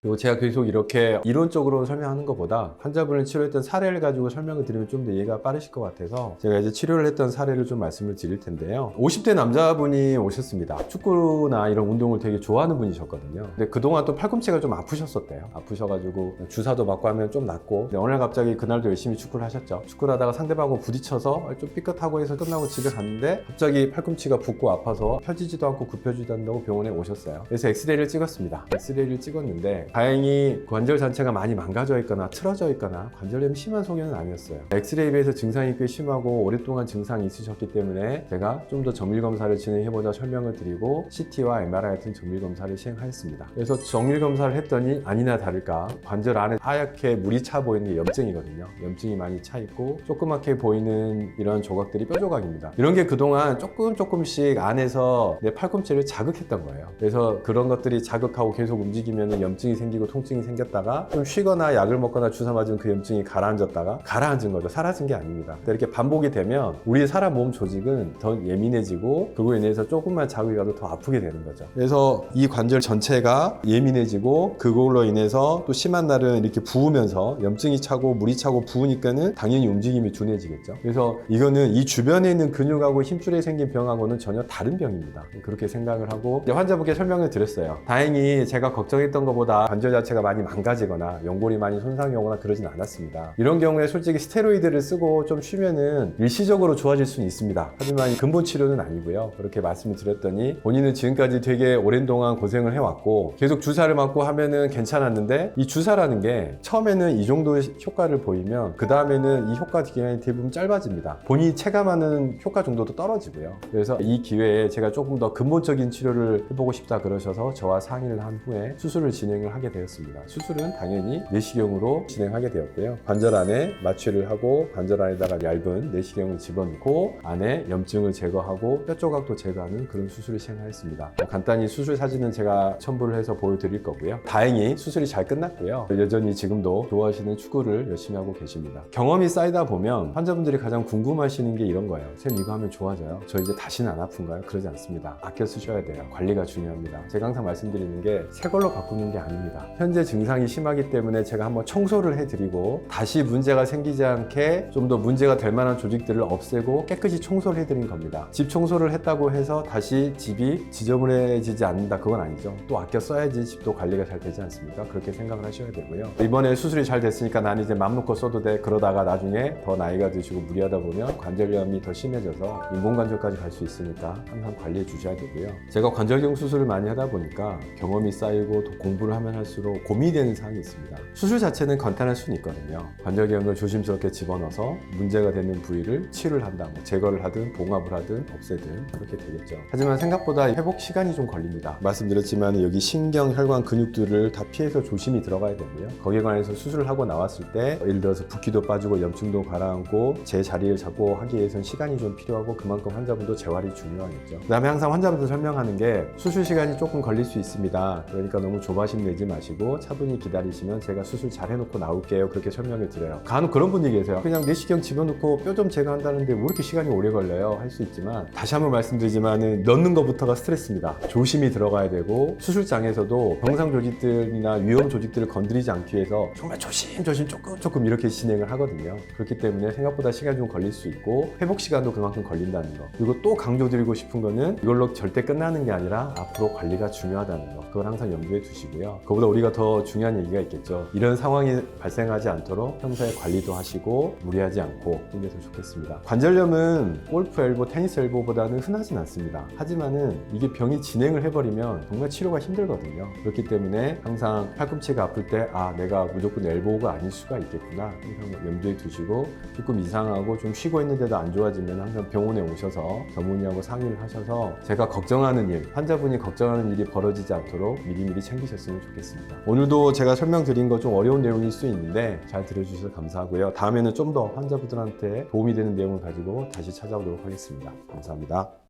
그리고 제가 계속 이렇게 이론적으로 설명하는 것보다 환자분을 치료했던 사례를 가지고 설명을 드리면 좀 더 이해가 빠르실 것 같아서 제가 이제 치료를 했던 사례를 좀 말씀을 드릴 텐데요. 50대 남자분이 오셨습니다. 축구나 이런 운동을 되게 좋아하는 분이셨거든요. 근데 그동안 또 팔꿈치가 좀 아프셨었대요. 아프셔가지고 주사도 맞고 하면 좀 낫고, 근데 어느 날 갑자기 그날도 열심히 축구를 하셨죠. 축구를 하다가 상대방하고 부딪혀서 좀 삐끗하고 해서 끝나고 집에 갔는데 갑자기 팔꿈치가 붓고 아파서 펴지지도 않고 굽혀지지도 않다고 병원에 오셨어요. 그래서 엑스레이를 찍었습니다. 엑스레이를 찍었는데 다행히 관절 자체가 많이 망가져 있거나 틀어져 있거나 관절염이 심한 소견은 아니었어요. 엑스레이에 비해서 증상이 꽤 심하고 오랫동안 증상이 있으셨기 때문에 제가 좀 더 정밀 검사를 진행해보자 설명을 드리고 CT와 MRI 같은 정밀 검사를 시행하였습니다. 그래서 정밀 검사를 했더니 아니나 다를까 관절 안에 하얗게 물이 차 보이는 게 염증이거든요. 염증이 많이 차 있고 조그맣게 보이는 이런 조각들이 뼈 조각입니다. 이런 게 그동안 조금씩 안에서 내 팔꿈치를 자극했던 거예요. 그래서 그런 것들이 자극하고 계속 움직이면 염증이 생기고 통증이 생겼다가 좀 쉬거나 약을 먹거나 주사 맞으면 그 염증이 가라앉았다가 가라앉은 거죠. 사라진 게 아닙니다. 이렇게 반복이 되면 우리 사람 몸 조직은 더 예민해지고 그거에 인해서 조금만 자극이 가도 더 아프게 되는 거죠. 그래서 이 관절 전체가 예민해지고 그걸로 인해서 또 심한 날은 이렇게 부으면서 염증이 차고 물이 차고 부으니까는 당연히 움직임이 둔해지겠죠. 그래서 이거는 이 주변에 있는 근육하고 힘줄에 생긴 병하고는 전혀 다른 병입니다. 그렇게 생각을 하고 환자분께 설명을 드렸어요. 다행히 제가 걱정했던 것보다 관절 자체가 많이 망가지거나 연골이 많이 손상이 오거나 그러진 않았습니다. 이런 경우에 솔직히 스테로이드를 쓰고 좀 쉬면은 일시적으로 좋아질 수는 있습니다. 하지만 근본 치료는 아니고요. 그렇게 말씀을 드렸더니 본인은 지금까지 되게 오랜 동안 고생을 해왔고 계속 주사를 맞고 하면은 괜찮았는데 이 주사라는 게 처음에는 이 정도의 효과를 보이면 그 다음에는 이 효과 기간이 대부분 짧아집니다. 본인이 체감하는 효과 정도도 떨어지고요. 그래서 이 기회에 제가 조금 더 근본적인 치료를 해보고 싶다 그러셔서 저와 상의를 한 후에 수술을 진행을 하게 되었습니다. 수술은 당연히 내시경으로 진행하게 되었고요. 관절 안에 마취를 하고 관절 안에다가 얇은 내시경을 집어넣고 안에 염증을 제거하고 뼈 조각도 제거하는 그런 수술을 시행하였습니다. 간단히 수술 사진은 제가 첨부를 해서 보여드릴 거고요. 다행히 수술이 잘 끝났고요. 여전히 지금도 좋아하시는 축구를 열심히 하고 계십니다. 경험이 쌓이다 보면 환자분들이 가장 궁금하시는 게 이런 거예요. 쌤 이거 하면 좋아져요? 저 이제 다시는 안 아픈가요? 그러지 않습니다. 아껴 쓰셔야 돼요. 관리가 중요합니다. 제가 항상 말씀드리는 게 새 걸로 바꾸는 게 아닙니다. 현재 증상이 심하기 때문에 제가 한번 청소를 해드리고 다시 문제가 생기지 않게 좀 더 문제가 될 만한 조직들을 없애고 깨끗이 청소를 해드린 겁니다. 집 청소를 했다고 해서 다시 집이 지저분해지지 않는다 그건 아니죠. 또 아껴 써야지 집도 관리가 잘 되지 않습니까? 그렇게 생각을 하셔야 되고요. 이번에 수술이 잘 됐으니까 난 이제 맘 놓고 써도 돼 그러다가 나중에 더 나이가 드시고 무리하다 보면 관절염이 더 심해져서 인공관절까지 갈 수 있으니까 항상 관리해 주셔야 되고요. 제가 관절경 수술을 많이 하다 보니까 경험이 쌓이고 더 공부를 하면 할수록 고민이 되는 사항이 있습니다. 수술 자체는 간단할 수는 있거든요. 관절경을 조심스럽게 집어넣어서 문제가 되는 부위를 치료를 한다. 뭐 제거를 하든 봉합을 하든 없애든 그렇게 되겠죠. 하지만 생각보다 회복 시간이 좀 걸립니다. 말씀드렸지만 여기 신경, 혈관, 근육들을 다 피해서 조심히 들어가야 되고요. 거기에 관해서 수술을 하고 나왔을 때 예를 들어서 붓기도 빠지고 염증도 가라앉고 제 자리를 잡고 하기 위해서는 시간이 좀 필요하고 그만큼 환자분도 재활이 중요하겠죠. 그 다음에 항상 환자분들 설명하는 게 수술 시간이 조금 걸릴 수 있습니다. 그러니까 너무 조바심 내지 마시고 차분히 기다리시면 제가 수술 잘 해놓고 나올게요. 그렇게 설명을 드려요. 간혹 그런 분이 계세요. 그냥 내시경 집어넣고 뼈 좀 제거한다는데 왜 이렇게 시간이 오래 걸려요? 할 수 있지만 다시 한번 말씀드리지만 넣는 것부터가 스트레스입니다. 조심히 들어가야 되고 수술장에서도 병상 조직들이나 위험 조직들을 건드리지 않기 위해서 정말 조심조심 조금 이렇게 진행을 하거든요. 그렇기 때문에 생각보다 시간이 좀 걸릴 수 있고 회복 시간도 그만큼 걸린다는 거. 그리고 또 강조드리고 싶은 거는 이걸로 절대 끝나는 게 아니라 앞으로 관리가 중요하다는 거. 그걸 항상 염두에 두시고요. 그보다 우리가 더 중요한 얘기가 있겠죠. 이런 상황이 발생하지 않도록 평소에 관리도 하시고 무리하지 않고 힘내서 좋겠습니다. 관절염은 골프 엘보, 테니스 엘보보다는 흔하진 않습니다. 하지만은 이게 병이 진행을 해버리면 정말 치료가 힘들거든요. 그렇기 때문에 항상 팔꿈치가 아플 때 내가 무조건 엘보가 아닐 수가 있겠구나 항상 염두에 두시고 조금 이상하고 좀 쉬고 있는데도 안 좋아지면 항상 병원에 오셔서 전문의하고 상의를 하셔서 제가 걱정하는 일, 환자분이 걱정하는 일이 벌어지지 않도록 미리미리 챙기셨으면 좋겠습니다. 오늘도 제가 설명드린 거 좀 어려운 내용일 수 있는데 잘 들어주셔서 감사하고요. 다음에는 좀 더 환자분들한테 도움이 되는 내용을 가지고 다시 찾아오도록 하겠습니다. 감사합니다.